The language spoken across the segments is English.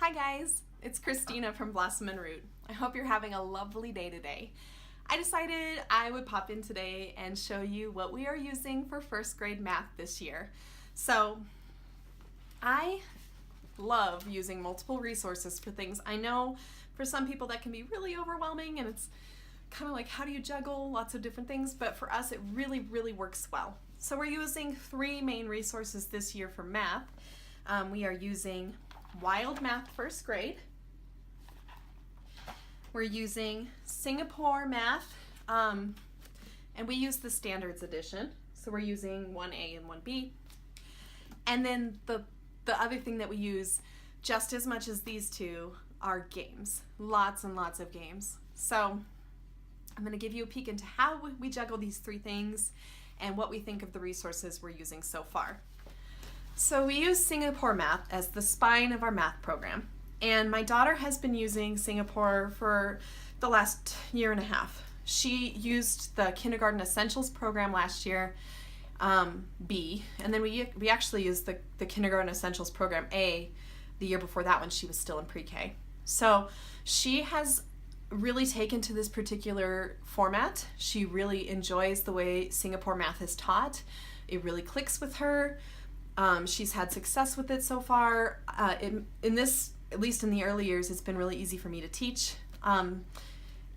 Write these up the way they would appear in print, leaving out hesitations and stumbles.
Hi guys, it's Christina from Blossom and Root. I hope you're having a lovely day today. I decided I would pop in today and show you what we are using for first grade math this year. So I love using multiple resources for things. I know for some people that can be really overwhelming and it's kind of like, how do you juggle lots of different things? But for us, it really works well. So we're using three main resources this year for math. We are using Wild Math First Grade. We're using Singapore Math, and we use the Standards Edition. So we're using 1A and 1B. And then the other thing that we use just as much as these two are games. Lots and lots of games. So I'm going to give you a peek into how we juggle these three things and what we think of the resources we're using so far. So we use Singapore Math as the spine of our math program. And my daughter has been using Singapore for the last year and a half. She used the Kindergarten Essentials program last year, B, and then we actually used the Kindergarten Essentials program A the year before that when she was still in pre-K. So she has really taken to this particular format. She really enjoys the way Singapore Math is taught. It really clicks with her. She's had success with it so far. In this, at least in the early years, it's been really easy for me to teach,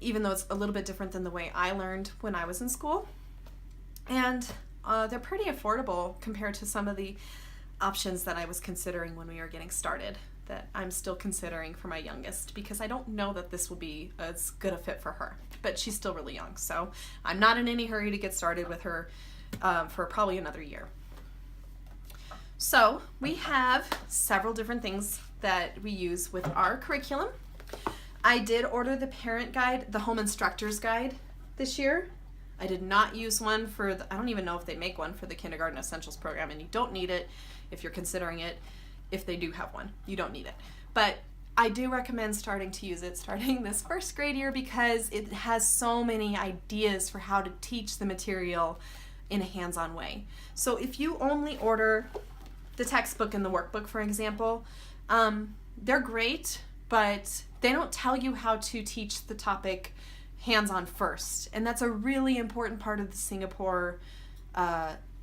even though it's a little bit different than the way I learned when I was in school. And they're pretty affordable compared to some of the options that I was considering when we were getting started, that I'm still considering for my youngest, because I don't know that this will be as good a fit for her. But she's still really young, so I'm not in any hurry to get started with her for probably another year. So we have several different things that we use with our curriculum. I did order the parent guide, the home instructor's guide this year. I did not use one for I don't even know if they make one for the Kindergarten Essentials program, and you don't need it if you're considering it. If they do have one, you don't need it. But I do recommend starting to use it starting this first grade year, because it has so many ideas for how to teach the material in a hands-on way. So if you only order the textbook and the workbook, for example, they're great, but they don't tell you how to teach the topic hands-on first. And that's a really important part of the Singapore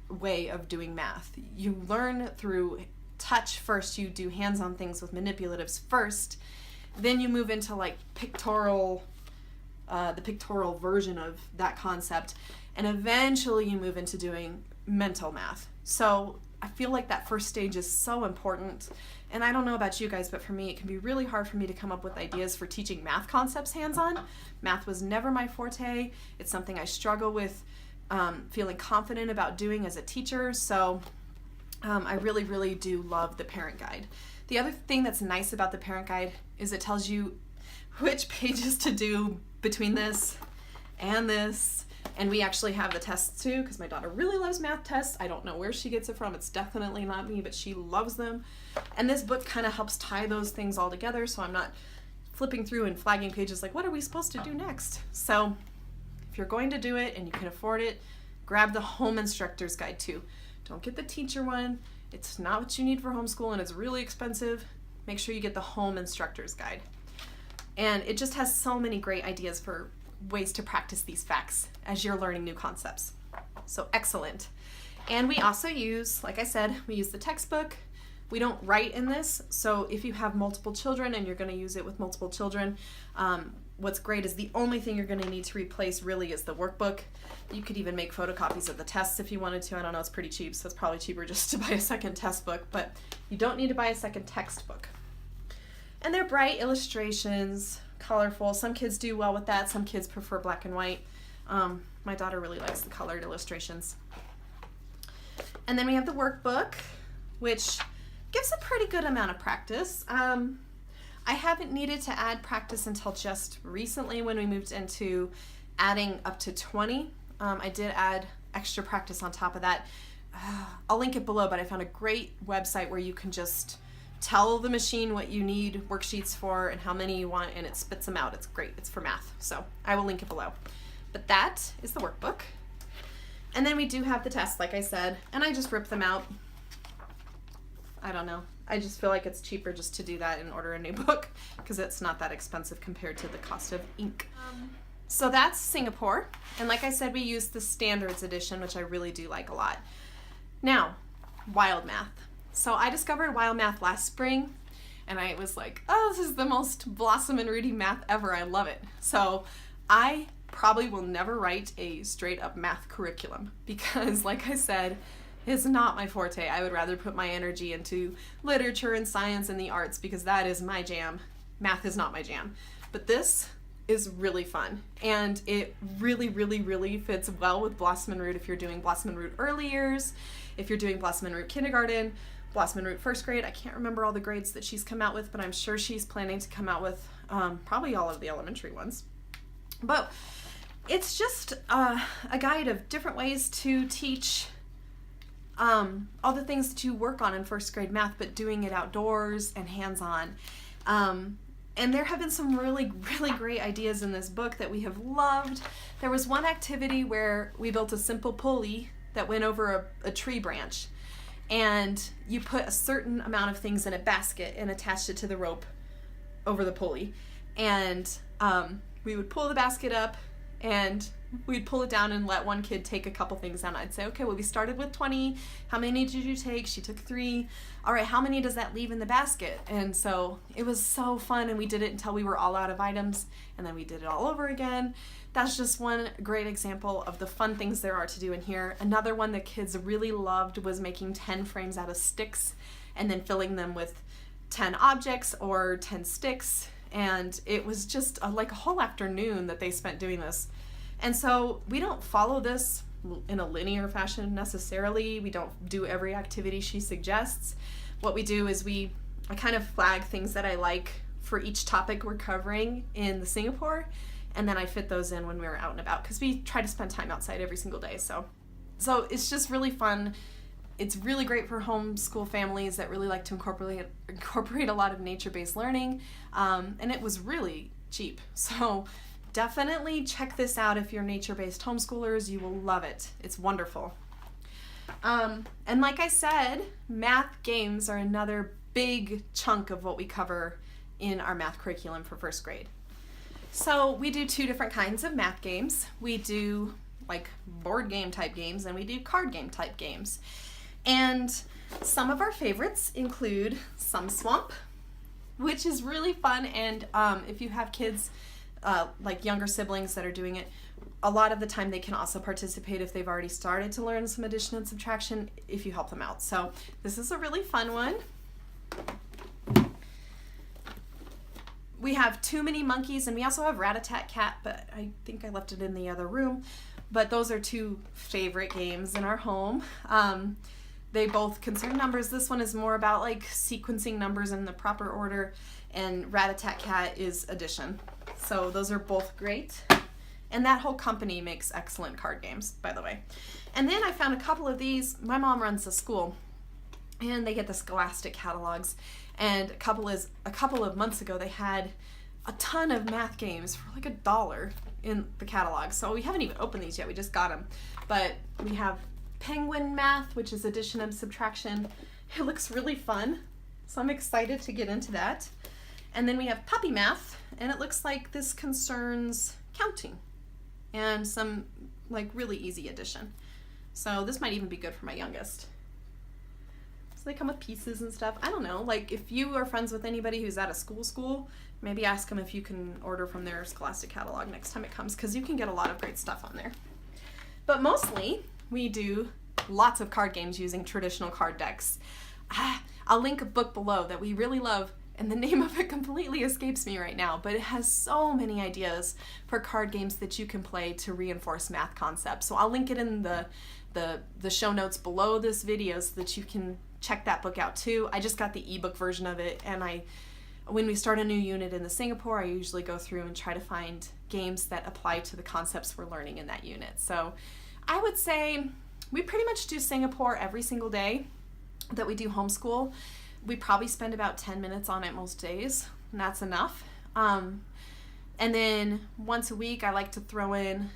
way of doing math. You learn through touch first, you do hands-on things with manipulatives first, then you move into like pictorial, the pictorial version of that concept, and eventually you move into doing mental math. So I feel like that first stage is so important. And I don't know about you guys, but for me, it can be really hard for me to come up with ideas for teaching math concepts hands-on. Math was never my forte. It's something I struggle with feeling confident about doing as a teacher. So I really do love the parent guide. The other thing that's nice about the parent guide is it tells you which pages to do between this and this. And we actually have the tests too, because my daughter really loves math tests. I don't know where she gets it from. It's definitely not me, but she loves them. And this book kind of helps tie those things all together, so I'm not flipping through and flagging pages like, what are we supposed to do next? So if you're going to do it and you can afford it, grab the home instructor's guide too. Don't get the teacher one. It's not what you need for homeschool, and it's really expensive. Make sure you get the home instructor's guide. And it just has so many great ideas for ways to practice these facts as you're learning new concepts. So excellent. And we also use, like I said, we use the textbook. We don't write in this, so if you have multiple children and you're going to use it with multiple children, what's great is the only thing you're going to need to replace really is the workbook. You could even make photocopies of the tests if you wanted to. I don't know, it's pretty cheap, so it's probably cheaper just to buy a second test book, but you don't need to buy a second textbook. And they're bright illustrations, colorful. Some kids do well with that. Some kids prefer black and white. My daughter really likes the colored illustrations. And then we have the workbook, which gives a pretty good amount of practice. I haven't needed to add practice until just recently when we moved into adding up to 20. I did add extra practice on top of that. I'll link it below, but I found a great website where you can just tell the machine what you need worksheets for and how many you want, and it spits them out. It's great. It's for math. So I will link it below. But that is the workbook. And then we do have the tests, like I said, and I just rip them out. I don't know. I just feel like it's cheaper just to do that and order a new book because it's not that expensive compared to the cost of ink. So that's Singapore. And like I said, we use the standards edition, which I really do like a lot. Now, wild math. So I discovered wild math last spring and I was like, oh, this is the most Blossom and Rudy math ever. I love it. So I probably will never write a straight up math curriculum because, like I said, it's not my forte. I would rather put my energy into literature and science and the arts because that is my jam. Math is not my jam. But this is really fun and it really, really, really fits well with Blossom and Root if you're doing Blossom and Root early years, if you're doing Blossom and Root kindergarten, Blossom and Root first grade. I can't remember all the grades that she's come out with, but I'm sure she's planning to come out with probably all of the elementary ones. But it's just a guide of different ways to teach all the things that you work on in first grade math, but doing it outdoors and hands-on. And there have been some really, really great ideas in this book that we have loved. There was one activity where we built a simple pulley that went over a tree branch. And you put a certain amount of things in a basket and attached it to the rope over the pulley. And we would pull the basket up and we'd pull it down and let one kid take a couple things down. I'd say, okay, well, we started with 20. How many did you take? She took 3. All right, how many does that leave in the basket? And so it was so fun, and we did it until we were all out of items, and then we did it all over again. That's just one great example of the fun things there are to do in here. Another one that kids really loved was making 10 frames out of sticks and then filling them with 10 objects or 10 sticks. And it was just like a whole afternoon that they spent doing this. And so we don't follow this in a linear fashion necessarily. We don't do every activity she suggests. What we do is I kind of flag things that I like for each topic we're covering in the Singapore, and then I fit those in when we're out and about because we try to spend time outside every single day. So it's just really fun. It's really great for homeschool families that really like to incorporate a lot of nature-based learning, and it was really cheap. So definitely check this out if you're nature-based homeschoolers. You will love it. It's wonderful. And like I said, math games are another big chunk of what we cover in our math curriculum for first grade. So we do 2 different kinds of math games. We do like board game type games and we do card game type games. And some of our favorites include Sum Swamp, which is really fun. And if you have kids, like younger siblings that are doing it, a lot of the time they can also participate if they've already started to learn some addition and subtraction if you help them out. So this is a really fun one. We have Too Many Monkeys, and we also have Rat-a-Tat-Cat, but I think I left it in the other room. But those are 2 favorite games in our home. They both concern numbers. This one is more about like sequencing numbers in the proper order, and Rat-a-Tat-Cat is addition. So those are both great. And that whole company makes excellent card games, by the way. And then I found a couple of these. My mom runs a school, and they get the Scholastic catalogs. And a couple of months ago, they had a ton of math games for like $1 in the catalog. So we haven't even opened these yet. We just got them. But we have Penguin Math, which is addition and subtraction. It looks really fun. So I'm excited to get into that. And then we have Puppy Math, and it looks like this concerns counting and some like really easy addition. So this might even be good for my youngest. So they come with pieces and stuff. I don't know, like if you are friends with anybody who's at a school, maybe ask them if you can order from their Scholastic catalog next time it comes, because you can get a lot of great stuff on there. But mostly we do lots of card games using traditional card decks. I'll link a book below that we really love, and the name of it completely escapes me right now, but it has so many ideas for card games that you can play to reinforce math concepts. So I'll link it in the show notes below this video so that you can check that book out too. I just got the ebook version of it, and when we start a new unit in the Singapore, I usually go through and try to find games that apply to the concepts we're learning in that unit. So I would say we pretty much do Singapore every single day that we do homeschool. We probably spend about 10 minutes on it most days, and that's enough. And then once a week, I like to throw in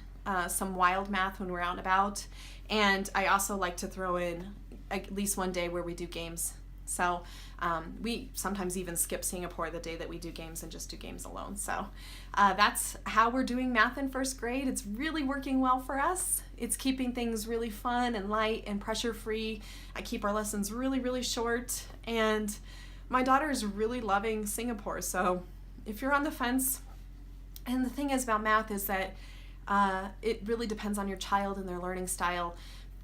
some wild math when we're out and about. And I also like to throw in at least one day where we do games So we sometimes even skip Singapore the day that we do games and just do games alone. So that's how we're doing math in first grade. It's really working well for us. It's keeping things really fun and light and pressure free. I keep our lessons really, really short, and my daughter is really loving Singapore. So if you're on the fence, and the thing is about math is that it really depends on your child and their learning style.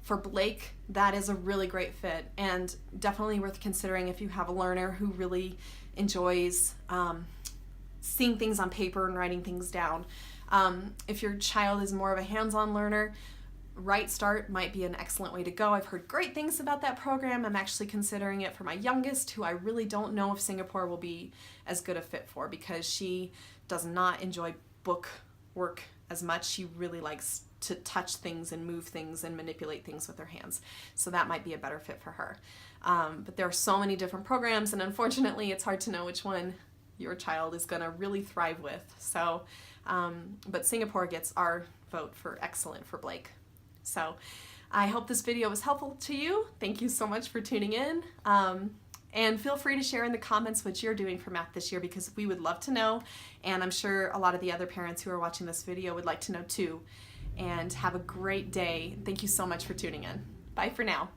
For Blake, that is a really great fit, and definitely worth considering if you have a learner who really enjoys seeing things on paper and writing things down. If your child is more of a hands-on learner, Right Start might be an excellent way to go. I've heard great things about that program. I'm actually considering it for my youngest, who I really don't know if Singapore will be as good a fit for, because she does not enjoy book work as much. She really likes to touch things and move things and manipulate things with her hands. So that might be a better fit for her. But there are so many different programs, and unfortunately it's hard to know which one your child is going to really thrive with. So, but Singapore gets our vote for excellent for Blake. So I hope this video was helpful to you. Thank you so much for tuning in. And feel free to share in the comments what you're doing for math this year, because we would love to know. And I'm sure a lot of the other parents who are watching this video would like to know too. And have a great day. Thank you so much for tuning in. Bye for now.